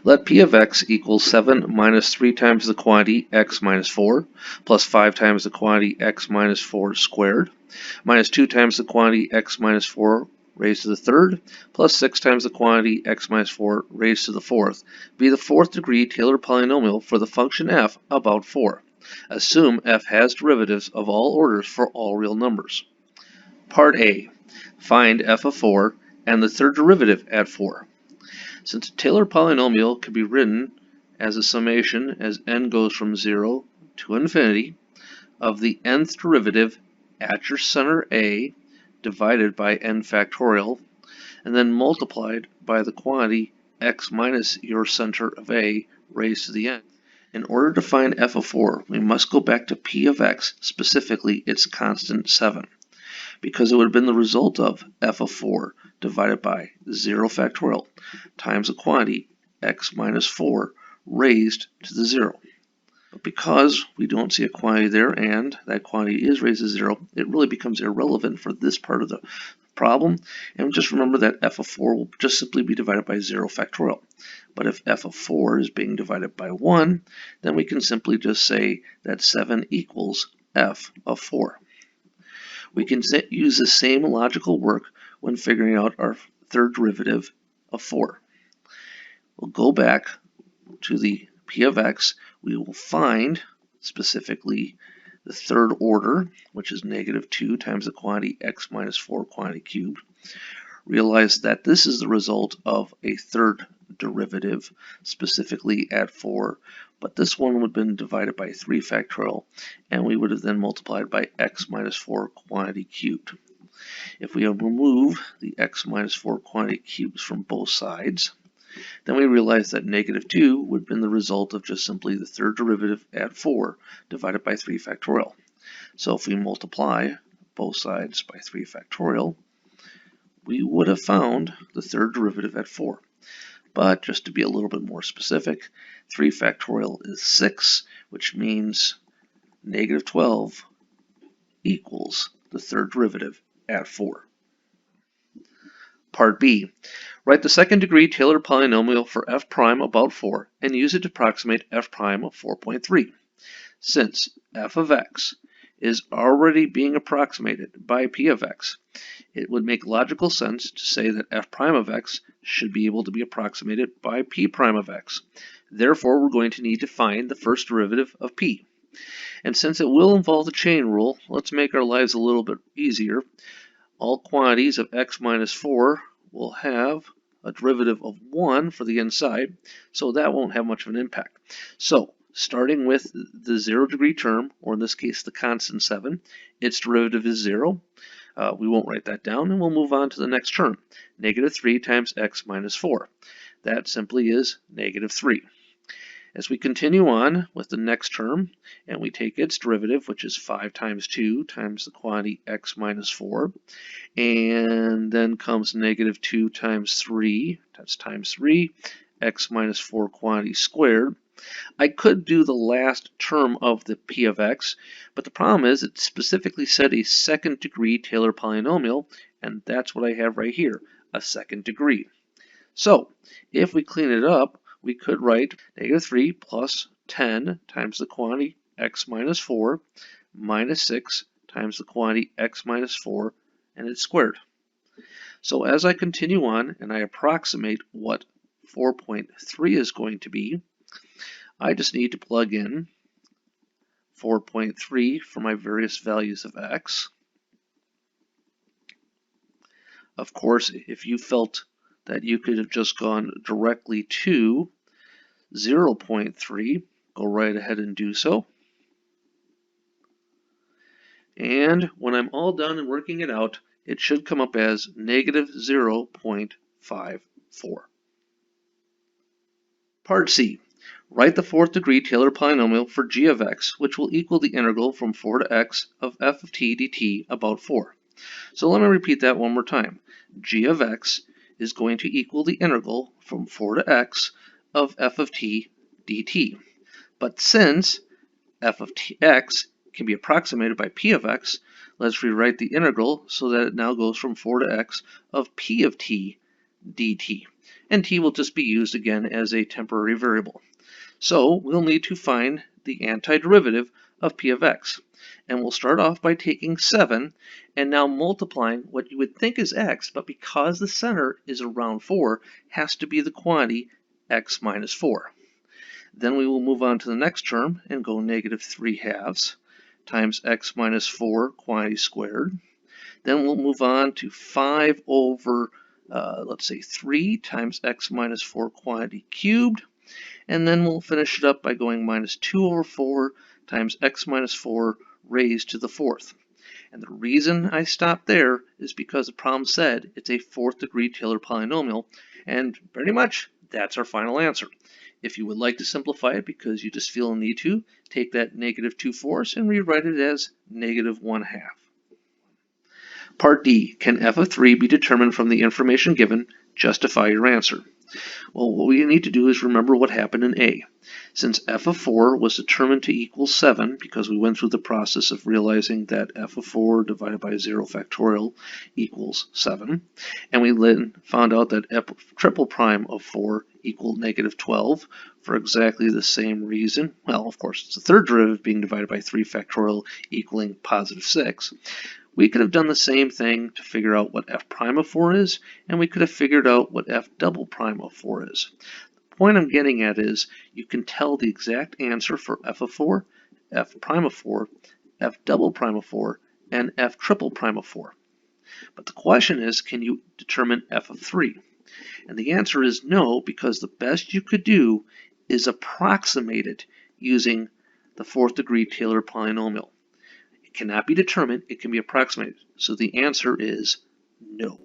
Let p of x equal 7 minus 3 times the quantity x minus 4, plus 5 times the quantity x minus 4 squared, minus 2 times the quantity x minus 4 raised to the third, plus 6 times the quantity x minus 4 raised to the fourth, be the fourth degree Taylor polynomial for the function f about 4. Assume f has derivatives of all orders for all real numbers. Part A. Find f of 4 and the third derivative at 4. Since a Taylor polynomial can be written as a summation as n goes from 0 to infinity of the nth derivative at your center A divided by n factorial and then multiplied by the quantity x minus your center of A raised to the n. In order to find f of 4, we must go back to p of x, specifically its constant 7, because it would have been the result of f of 4 divided by 0 factorial times the quantity x minus 4 raised to the 0. But because we don't see a quantity there and that quantity is raised to 0, it really becomes irrelevant for this part of the problem. And just remember that f of 4 will just simply be divided by 0 factorial. But if f of 4 is being divided by 1, then we can simply just say that 7 equals f of 4. We can use the same logical work when figuring out our third derivative of 4. We'll go back to the p of x. We will find specifically the third order, which is negative 2 times the quantity x minus 4 quantity cubed. Realize that this is the result of a third derivative, specifically at 4, but this one would have been divided by 3 factorial, and we would have then multiplied by x minus 4 quantity cubed. If we remove the x minus 4 quantity cubes from both sides, then we realize that negative 2 would have been the result of just simply the third derivative at 4 divided by 3 factorial. So if we multiply both sides by 3 factorial, we would have found the third derivative at 4. But just to be a little bit more specific, 3 factorial is 6, which means negative 12 equals the third derivative at 4. Part B. Write the second degree Taylor polynomial for f prime about 4 and use it to approximate f prime of 4.3. Since f of x is already being approximated by p of x, it would make logical sense to say that f prime of x should be able to be approximated by p prime of x. Therefore, we're going to need to find the first derivative of p. And since it will involve the chain rule, let's make our lives a little bit easier. All quantities of x minus 4 will have a derivative of 1 for the inside, so that won't have much of an impact. So, starting with the 0 degree term, or in this case the constant 7, its derivative is 0. We won't write that down, and we'll move on to the next term, negative 3 times x minus 4. That simply is negative 3. As we continue on with the next term, and we take its derivative, which is 5 times 2 times the quantity x minus 4, and then comes negative 2 times 3, that's times 3, x minus 4 quantity squared. I could do the last term of the p of x, but the problem is it specifically said a second degree Taylor polynomial, and that's what I have right here, a second degree. So, if we clean it up, we could write negative 3 plus 10 times the quantity x minus 4 minus 6 times the quantity x minus 4, and it's squared. So as I continue on and I approximate what 4.3 is going to be, I just need to plug in 4.3 for my various values of x. Of course, if you felt that you could have just gone directly to 0.3, go right ahead and do so. And when I'm all done and working it out, it should come up as negative 0.54. Part C. Write the fourth degree Taylor polynomial for g of x, which will equal the integral from 4 to x of f of t dt about 4. So let me repeat that one more time. G of x is going to equal the integral from 4 to x of f of t dt. But since f of x can be approximated by p of x, let's rewrite the integral so that it now goes from 4 to x of p of t dt. and t will just be used again as a temporary variable. So we'll need to find the antiderivative of p of x. And we'll start off by taking 7 and now multiplying what you would think is x, but because the center is around 4, has to be the quantity x minus 4. Then we will move on to the next term and go negative 3 halves times x minus 4 quantity squared. Then we'll move on to 5 over, let's say 3 times x minus 4 quantity cubed. And then we'll finish it up by going minus 2 over 4 times x minus 4 raised to the 4th. And the reason I stopped there is because the problem said it's a 4th degree Taylor polynomial, and pretty much that's our final answer. If you would like to simplify it because you just feel a need to, take that negative 2/4 and rewrite it as negative 1/2. Part D, can f of 3 be determined from the information given? Justify your answer. Well, what we need to do is remember what happened in A. Since f of 4 was determined to equal 7, because we went through the process of realizing that f of 4 divided by 0 factorial equals 7, and we then found out that f triple prime of 4 equaled negative 12 for exactly the same reason. Well, of course, it's the third derivative being divided by 3 factorial equaling positive 6. We could have done the same thing to figure out what f prime of 4 is, and we could have figured out what f double prime of 4 is. The point I'm getting at is you can tell the exact answer for f of 4, f prime of 4, f double prime of 4, and f triple prime of 4. But the question is, can you determine f of 3? And the answer is no, because the best you could do is approximate it using the 4th degree Taylor polynomial. Cannot be determined, it can be approximated. So the answer is no.